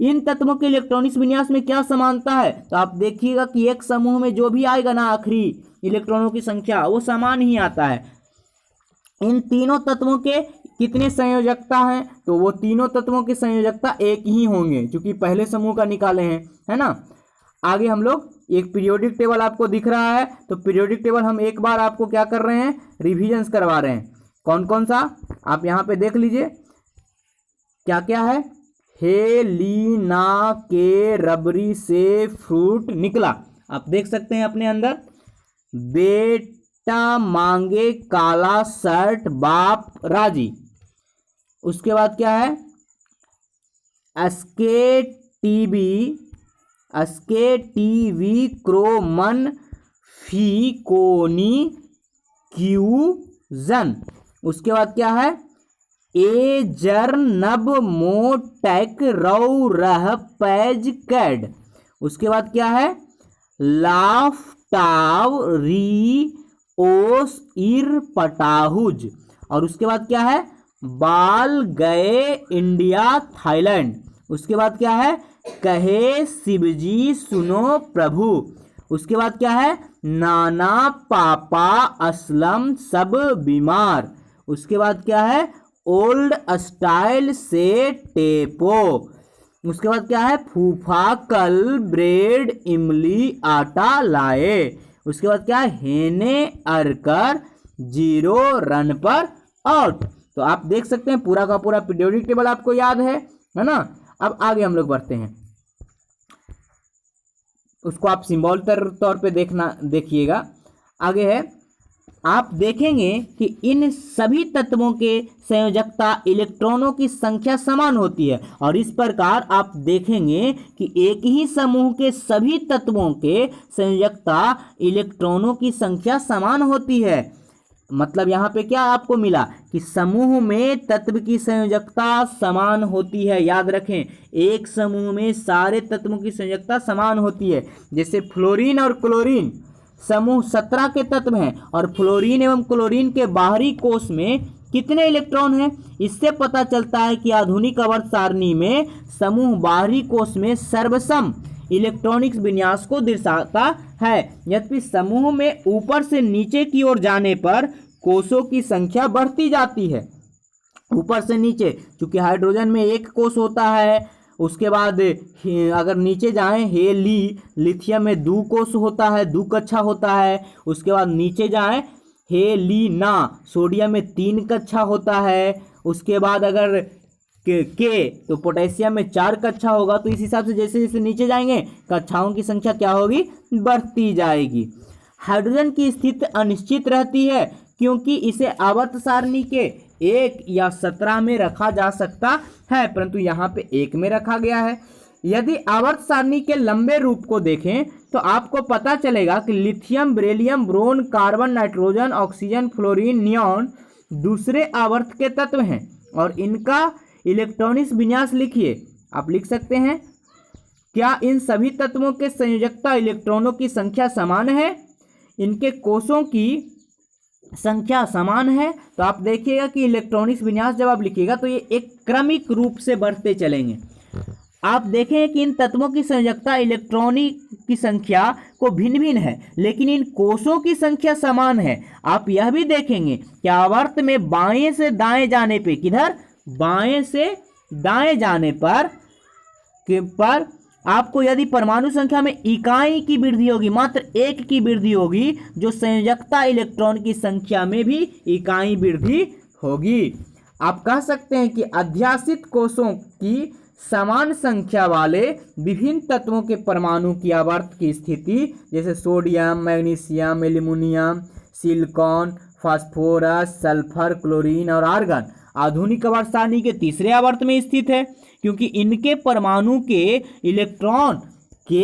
इन तत्वों के इलेक्ट्रॉनिक विन्यास में क्या समानता है, तो आप देखिएगा कि एक समूह में जो भी आएगा ना आखिरी इलेक्ट्रॉनों की संख्या वो समान ही आता है। इन तीनों तत्वों के कितने संयोजकता हैं, तो वो तीनों तत्वों की संयोजकता एक ही होंगे क्योंकि पहले समूह का निकाले हैं, है ना। आगे हम लोग एक पीरियोडिक टेबल आपको दिख रहा है, तो पीरियोडिक टेबल हम एक बार आपको क्या कर रहे हैं, रिविजन्स करवा रहे हैं। कौन कौन सा आप यहाँ पे देख लीजिए क्या क्या है। हेलिना के रबरी से फ्रूट निकला, आप देख सकते हैं अपने अंदर। बेटा मांगे काला शर्ट बाप राजी। उसके बाद क्या है, अस्के टीवी क्रोमन फी कोनी क्यूजन। उसके बाद क्या है, ए जर नब मो टैक रौ रह पैज कैड। उसके बाद क्या है, लाफ टाव री ओस इर पटाहुज। और उसके बाद क्या है, बाल गए इंडिया थाईलैंड। उसके बाद क्या है, कहे शिवजी सुनो प्रभु। उसके बाद क्या है, नाना पापा असलम सब बीमार। उसके बाद क्या है, ओल्ड स्टाइल से टेपो। उसके बाद क्या है, फूफा कल ब्रेड इमली आटा लाए। उसके बाद क्या है, हेने अरकर 0 रन पर आउट। तो आप देख सकते हैं पूरा का पूरा पीरियोडिक टेबल आपको याद है ना। अब आगे हम लोग बढ़ते हैं, उसको आप सिंबल तौर पे देखिएगा। आगे है, आप देखेंगे कि इन सभी तत्वों के संयोजकता इलेक्ट्रॉनों की संख्या समान होती है। और इस प्रकार आप देखेंगे कि एक ही समूह के सभी तत्वों के संयोजकता इलेक्ट्रॉनों की संख्या समान होती है। मतलब यहाँ पे क्या आपको मिला कि समूह में तत्व की संयोजकता समान होती है। याद रखें, एक समूह में सारे तत्वों की संयोजकता समान होती है। जैसे फ्लोरीन और क्लोरीन समूह 17 के तत्व हैं और फ्लोरीन एवं क्लोरीन के बाहरी कोश में कितने इलेक्ट्रॉन हैं। इससे पता चलता है कि आधुनिक आवर्त सारणी में समूह बाहरी कोश में सर्वसम इलेक्ट्रॉनिक्स विन्यास को दर्शाता है। यद्यपि समूह में ऊपर से नीचे की ओर जाने पर कोषों की संख्या बढ़ती जाती है। ऊपर से नीचे, क्योंकि हाइड्रोजन में एक कोष होता है। उसके बाद अगर नीचे जाएं, लिथियम में 2 कोष होता है, 2 कक्षा होता है। उसके बाद नीचे जाएं, हेलिना सोडियम में 3 कक्षा होता है। उसके बाद अगर के तो पोटेशियम में 4 कक्षा होगा। तो इस हिसाब से जैसे जैसे नीचे जाएंगे कक्षाओं की संख्या क्या होगी, बढ़ती जाएगी। हाइड्रोजन की स्थिति अनिश्चित रहती है क्योंकि इसे आवर्त सारणी के 1 या 17 में रखा जा सकता है, परंतु यहाँ पे 1 में रखा गया है। यदि आवर्त सारणी के लंबे रूप को देखें तो आपको पता चलेगा कि lithium, beryllium, boron, carbon, nitrogen, oxygen, fluorine, neon दूसरे आवर्त के तत्व हैं और इनका इलेक्ट्रॉनिक्स विन्यास लिखिए। आप लिख सकते हैं, क्या इन सभी तत्वों के संयोजकता इलेक्ट्रॉनों की संख्या समान है, इनके कोषों की संख्या समान है। तो आप देखिएगा कि इलेक्ट्रॉनिक्स विन्यास जब आप लिखिएगा तो ये एक क्रमिक रूप से बढ़ते चलेंगे। आप देखें कि इन तत्वों की संयोजकता इलेक्ट्रॉनिक की संख्या को भिन्न भिन्न है, लेकिन इन कोषों की संख्या समान है। आप यह भी देखेंगे कि आवर्त में बाएं से दाएं जाने पे, किधर, बाएं से दाएं जाने पर आपको यदि परमाणु संख्या में इकाई की वृद्धि होगी, मात्र 1 की वृद्धि होगी, जो संयोजकता इलेक्ट्रॉन की संख्या में भी इकाई वृद्धि होगी। आप कह सकते हैं कि अध्यासित कोषों की समान संख्या वाले विभिन्न तत्वों के परमाणु की आवर्त की स्थिति, जैसे sodium, magnesium, aluminium, silicon, phosphorus, sulphur, chlorine और आर्गन आधुनिक आवर्त सारणी के तीसरे आवर्त में स्थित है, क्योंकि इनके परमाणु के इलेक्ट्रॉन के,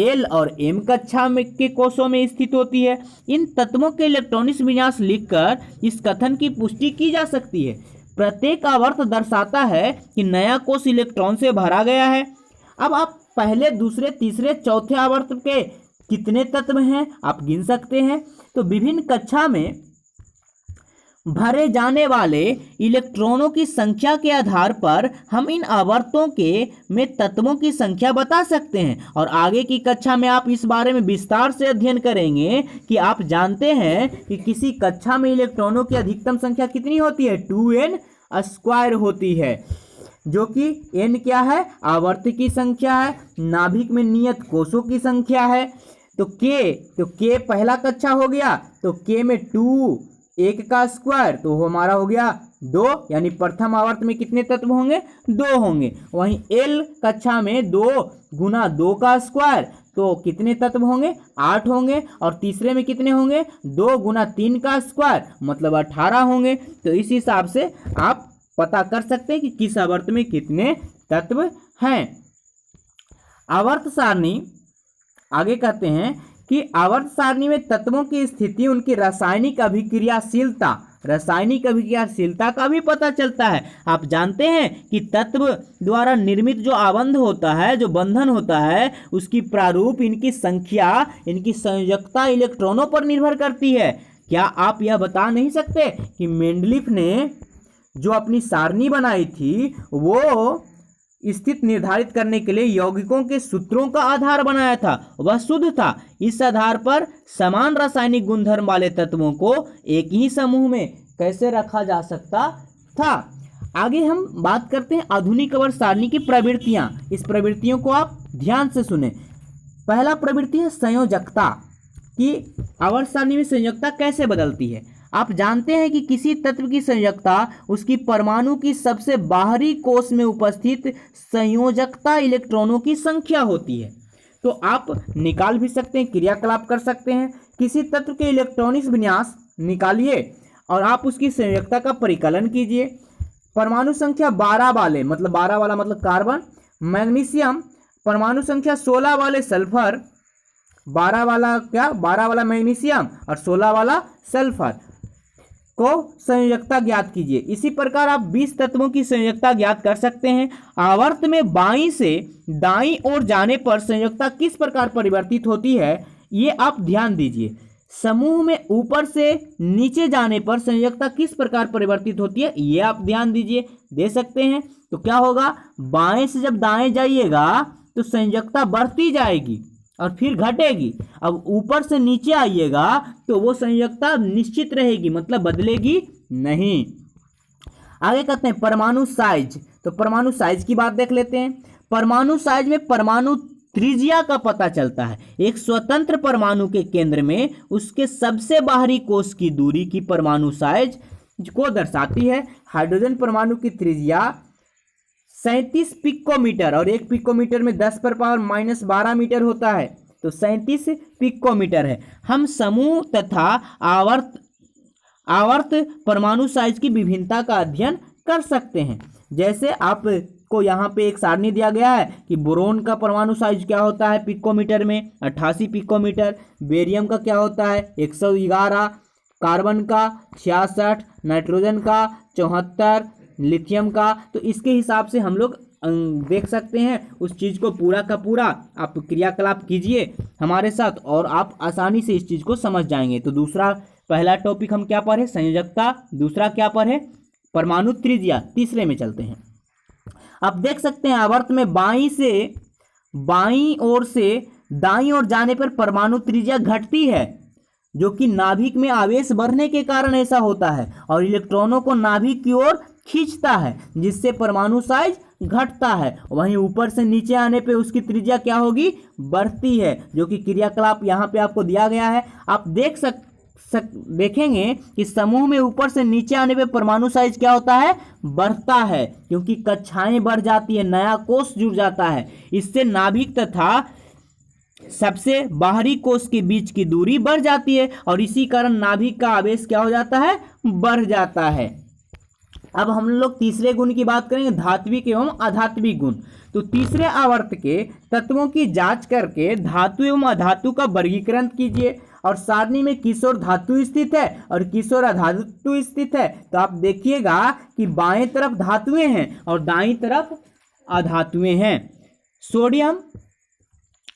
एल और एम कक्षा में के कोषों में स्थित होती है। इन तत्वों के इलेक्ट्रॉनिक्स विन्यास लिखकर इस कथन की पुष्टि की जा सकती है, प्रत्येक आवर्त दर्शाता है कि नया कोष इलेक्ट्रॉन से भरा गया है। अब आप पहले, दूसरे, तीसरे, चौथे आवर्त के कितने तत्व हैं आप गिन सकते हैं। तो विभिन्न कक्षा में भरे जाने वाले इलेक्ट्रॉनों की संख्या के आधार पर हम इन आवर्तों के में तत्वों की संख्या बता सकते हैं। और आगे की कक्षा में आप इस बारे में विस्तार से अध्ययन करेंगे कि आप जानते हैं कि किसी कक्षा में इलेक्ट्रॉनों की अधिकतम संख्या कितनी होती है, 2n² होती है, जो कि n क्या है, आवर्त की संख्या है, नाभिक में नियत कोषों की संख्या है। तो k पहला कक्षा हो गया, तो k में 2, 1 का स्क्वायर, तो वो हमारा हो गया 2, यानी प्रथम आवर्त में कितने तत्व होंगे, 2 होंगे। वहीं L कक्षा में 2 गुना 2 का स्क्वायर, तो कितने तत्व होंगे, 8 होंगे। और तीसरे में कितने होंगे, 2 गुना 3 का स्क्वायर, मतलब 18 होंगे। तो इस हिसाब से आप पता कर सकते हैं कि किस आवर्त में कितने तत्व हैं। आवर्त सारणी, आगे कहते हैं कि आवर्त सारणी में तत्वों की स्थिति उनकी रासायनिक अभिक्रियाशीलता रासायनिक अभिक्रियाशीलता का भी पता चलता है। आप जानते हैं कि तत्व द्वारा निर्मित जो आबंध होता है, जो बंधन होता है, उसकी प्रारूप, इनकी संख्या, इनकी संयोजकता इलेक्ट्रॉनों पर निर्भर करती है। क्या आप यह बता नहीं सकते कि मेंडलीफ ने जो अपनी सारणी बनाई थी वो स्थिति निर्धारित करने के लिए यौगिकों के सूत्रों का आधार बनाया था, वह शुद्ध था। इस आधार पर समान रासायनिक गुणधर्म वाले तत्वों को एक ही समूह में कैसे रखा जा सकता था। आगे हम बात करते हैं आधुनिक आवर्त सारणी की प्रवृत्तियां। इस प्रवृत्तियों को आप ध्यान से सुने। पहला प्रवृत्ति है संयोजकता, कि आवर्त सारणी में संयोजकता कैसे बदलती है। आप जानते हैं कि किसी तत्व की संयोजकता उसकी परमाणु की सबसे बाहरी कोश में उपस्थित संयोजकता इलेक्ट्रॉनों की संख्या होती है। तो आप निकाल भी सकते हैं, क्रियाकलाप कर सकते हैं। किसी तत्व के इलेक्ट्रॉनिक विन्यास निकालिए और आप उसकी संयोजकता का परिकलन कीजिए। परमाणु संख्या 12 वाले, मतलब 12 वाला मतलब कार्बन, मैग्नीशियम, परमाणु संख्या 16 वाले सल्फर, 12 वाला क्या, 12 वाला मैग्नीशियम और 16 वाला सल्फर को संयोजकता ज्ञात कीजिए। इसी प्रकार आप 20 तत्वों की संयोजकता ज्ञात कर सकते हैं। आवर्त में बाईं से दाईं ओर जाने पर संयोजकता किस प्रकार परिवर्तित होती है, ये आप ध्यान दीजिए। समूह में ऊपर से नीचे जाने पर संयोजकता किस प्रकार परिवर्तित होती है, ये आप ध्यान दीजिए, दे सकते हैं। तो क्या होगा, बाएं से जब दाएं जाइएगा तो संयोजकता बढ़ती जाएगी और फिर घटेगी। अब ऊपर से नीचे आइएगा तो वो संयोजकता निश्चित रहेगी, मतलब बदलेगी नहीं। आगे कहते हैं परमाणु साइज। तो परमाणु साइज की बात देख लेते हैं। परमाणु साइज में परमाणु त्रिज्या का पता चलता है। एक स्वतंत्र परमाणु के केंद्र में उसके सबसे बाहरी कोश की दूरी की परमाणु साइज को दर्शाती है। हाइड्रोजन परमाणु की त्रिज्या 37 पिकोमीटर और 1 पिकोमीटर में 10⁻⁻12 मीटर होता है, तो 37 पिकोमीटर है। हम समूह तथा आवर्त परमाणु साइज की विभिन्नता का अध्ययन कर सकते हैं। जैसे आपको यहाँ पे एक सारणी दिया गया है कि बोरोन का परमाणु साइज क्या होता है पिकोमीटर में, 88 पिकोमीटर। बेरियम का क्या होता है, 111। कार्बन का 66, नाइट्रोजन का 74, लिथियम का। तो इसके हिसाब से हम लोग देख सकते हैं उस चीज़ को पूरा का पूरा आप क्रियाकलाप कीजिए हमारे साथ और आप आसानी से इस चीज़ को समझ जाएंगे। तो दूसरा, पहला टॉपिक हम क्या पढ़े, संयोजकता। दूसरा क्या पढ़े, परमाणु त्रिज्या। तीसरे में चलते हैं। आप देख सकते हैं आवर्त में बाईं ओर से दाईं ओर जाने पर परमाणु त्रिज्या घटती है, जो कि नाभिक में आवेश बढ़ने के कारण ऐसा होता है और इलेक्ट्रॉनों को नाभिक की ओर खींचता है, जिससे परमाणु साइज घटता है। वहीं ऊपर से नीचे आने पे उसकी त्रिज्या क्या होगी, बढ़ती है, जो कि क्रियाकलाप यहाँ पे आपको दिया गया है। आप देखेंगे कि समूह में ऊपर से नीचे आने पे परमाणु साइज क्या होता है, बढ़ता है, क्योंकि कक्षाएं बढ़ जाती है, नया कोष जुड़ जाता है। इससे नाभिक तथा सबसे बाहरी कोष के बीच की दूरी बढ़ जाती है और इसी कारण नाभिक का आवेश क्या हो जाता है, बढ़ जाता है। अब हम लोग तीसरे गुण की बात करेंगे, धात्विक एवं अधात्विक गुण। तो तीसरे आवर्त के तत्वों की जांच करके धातु एवं अधातु का वर्गीकरण कीजिए। और सारणी में किस ओर धातु स्थित है और किस ओर अधातु स्थित है। तो आप देखिएगा कि बाएं तरफ धातुएं हैं और दाईं तरफ अधातुएं हैं। सोडियम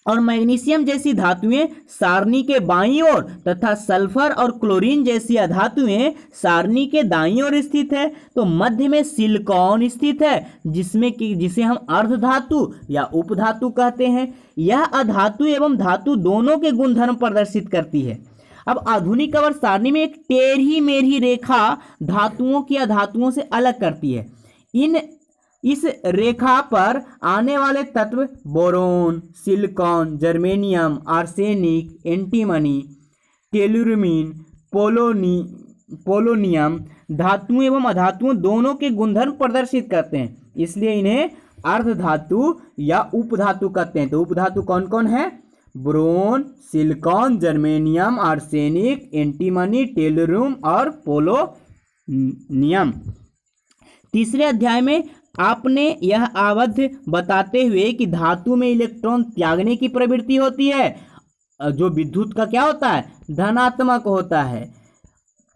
और मैग्नीशियम जैसी धातुएं सारणी के बाईं ओर तथा सल्फर और क्लोरीन जैसी अधातुएं सारणी के दाईं ओर स्थित है। तो मध्य में सिलिकॉन स्थित है, जिसे हम अर्धधातु या उपधातु कहते हैं। यह अधातु एवं धातु दोनों के गुणधर्म प्रदर्शित करती है। अब आधुनिक आवर्त सारणी में एक टेढ़ी मेढ़ी रेखा धातुओं की अधातुओं से अलग करती है। इस रेखा पर आने वाले तत्व boron, silicon, germanium, arsenic, antimony, tellurium, polonium धातुओं एवं अधातुओं दोनों के गुणधर्म प्रदर्शित करते हैं, इसलिए इन्हें अर्धधातु या उपधातु कहते हैं। तो उपधातु कौन कौन है, boron, silicon, germanium, arsenic, antimony, tellurium और पोलोनियम। तीसरे अध्याय में आपने यह अवध बताते हुए कि धातु में इलेक्ट्रॉन त्यागने की प्रवृत्ति होती है, जो विद्युत का क्या होता है, धनात्मक होता है।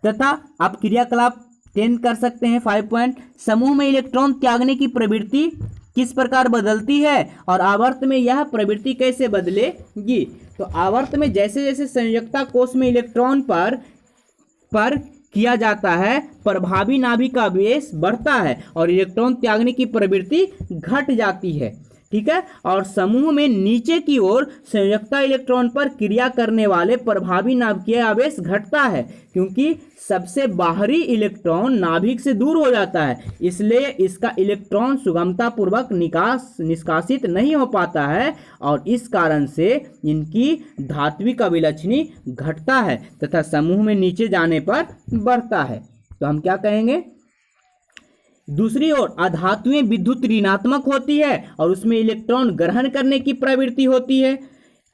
तथा आप क्रियाकलाप 10 कर सकते हैं 5 पॉइंट। समूह में इलेक्ट्रॉन त्यागने की प्रवृत्ति किस प्रकार बदलती है और आवर्त में यह प्रवृत्ति कैसे बदलेगी। तो आवर्त में जैसे जैसे संयोजकता कोष में इलेक्ट्रॉन पर किया जाता है, प्रभावी नाभिक का आवेश बढ़ता है और इलेक्ट्रॉन त्यागने की प्रवृत्ति घट जाती है। ठीक है। और समूह में नीचे की ओर संयोजकता इलेक्ट्रॉन पर क्रिया करने वाले प्रभावी नाभिकीय आवेश घटता है, क्योंकि सबसे बाहरी इलेक्ट्रॉन नाभिक से दूर हो जाता है, इसलिए इसका इलेक्ट्रॉन सुगमतापूर्वक निष्कासित नहीं हो पाता है और इस कारण से इनकी धात्विक अभिलक्षणी घटता है तथा समूह में नीचे जाने पर बढ़ता है। तो हम क्या कहेंगे, दूसरी ओर अधातुएं विद्युत ऋणात्मक होती है और उसमें इलेक्ट्रॉन ग्रहण करने की प्रवृत्ति होती है।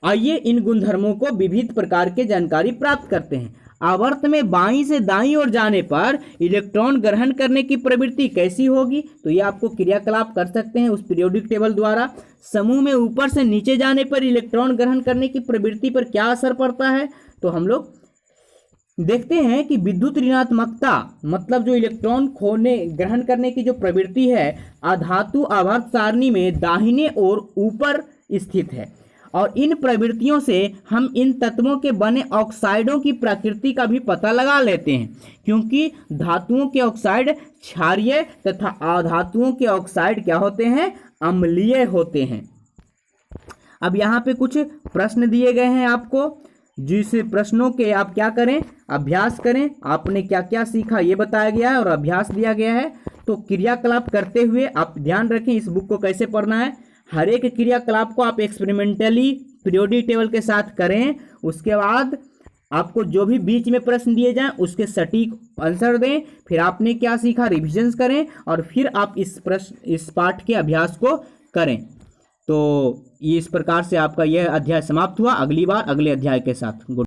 आइए इन गुणधर्मों को विविध प्रकार के जानकारी प्राप्त करते हैं। आवर्त में बाईं से दाईं ओर जाने पर इलेक्ट्रॉन ग्रहण करने की प्रवृत्ति कैसी होगी, तो ये आपको क्रियाकलाप कर सकते हैं उस पीरियोडिक टेबल द्वारा। समूह में ऊपर से नीचे जाने पर इलेक्ट्रॉन ग्रहण करने की प्रवृत्ति पर क्या असर पड़ता है, तो हम लोग देखते हैं कि विद्युत ऋणात्मकता मतलब जो इलेक्ट्रॉन खोने ग्रहण करने की जो प्रवृत्ति है अधातु आवर्त सारणी में दाहिने ओर ऊपर स्थित है और इन प्रवृत्तियों से हम इन तत्वों के बने ऑक्साइडों की प्रकृति का भी पता लगा लेते हैं, क्योंकि धातुओं के ऑक्साइड क्षारीय तथा अधातुओं के ऑक्साइड क्या होते हैं, अम्लीय होते हैं। अब यहाँ पे कुछ प्रश्न दिए गए हैं आपको, जिस प्रश्नों के आप क्या करें, अभ्यास करें। आपने क्या क्या सीखा ये बताया गया है और अभ्यास दिया गया है। तो क्रियाकलाप करते हुए आप ध्यान रखें इस बुक को कैसे पढ़ना है। हर एक क्रियाकलाप को आप एक्सपेरिमेंटली पीरियोडिक टेबल के साथ करें। उसके बाद आपको जो भी बीच में प्रश्न दिए जाएं उसके सटीक आंसर दें। फिर आपने क्या सीखा रिविजन करें और फिर आप इस पाठ के अभ्यास को करें। तो इस प्रकार से आपका यह अध्याय समाप्त हुआ। अगली बार अगले अध्याय के साथ।